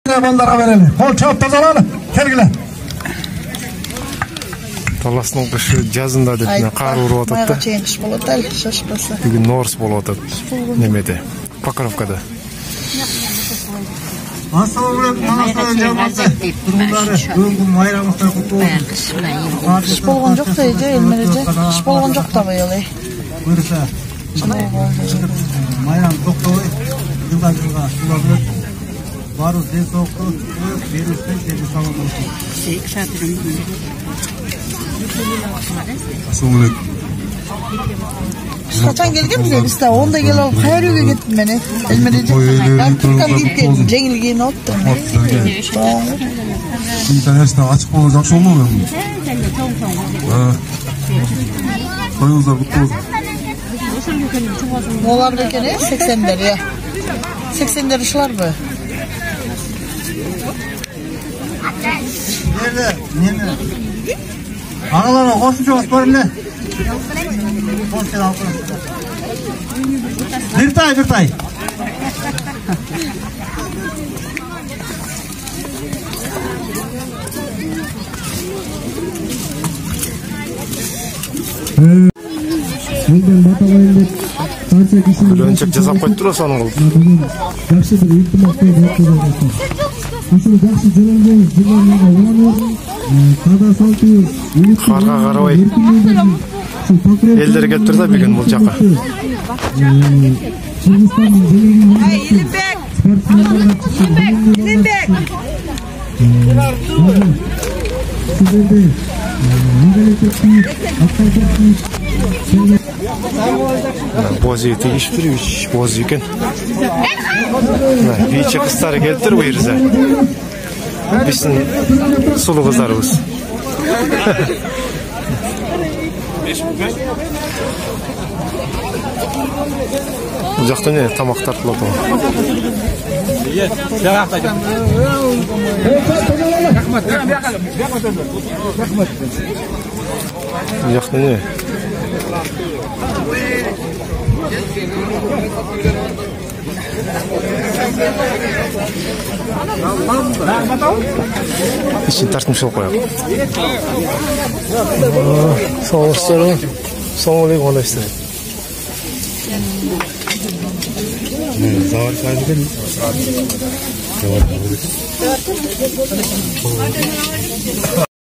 Bandara verelim. Kol çap tazalanın. Kelgile. Talasның кышы жазында деп мен кар уруп атат да. Майга чейин кыш болот эле, шашпаса. Бүгүн Норс болуп атат. Немеде? Покровкада. Ассалаумалейкум, манастан жамансы. Тургундары, бүгүн майрамыңыздар куттуу болсун. Кыш болгон жок да эже, элмереже. Кыш болгон жок да быйыл. Буюрса. Майрам токтобой, жылдан жылга сулап бару ден соокто берүүсүн сени салам болсун. Assalamualaikum. Kaçan gelgenmiz biz de 10'da gel alıp hayırlığa gittim beni. Elmerici. Ben Türkan deyip geldim. Cengil giyin ottum. İnternette açık olacak şey olmuyor mu? Soyunuzlar kutlu olsun. Olar bekene 80'ler ya. 80'ler ışılar mı? Nerede? Analara koşucu var ne? Koşucu al. Bir tay. Önçek жасап койуп туруп сонун кылып. Жакшы бир илтиматтар жасап. Ушул жакшы жолдоңуз жылдарга уланып, када салтыбыз, Карга карабай. Элдер келип турса бүгүн бул жака. Кыргызстандын желегин Илимбек. сиздерде мамлекеттик автотуризм Bozu tegişip duruyor, bozu ekan. Biçi kızları kelip tur bu yerze. Bizning sulu kızlarımız. Bu жақта не тамақ тартылады ғой. Bu жақта не? İçin tartmışlık koyalım. Sağ olasın. Sağ olayım olasın. Zavar kaydedin mi? Zavar kaydedin.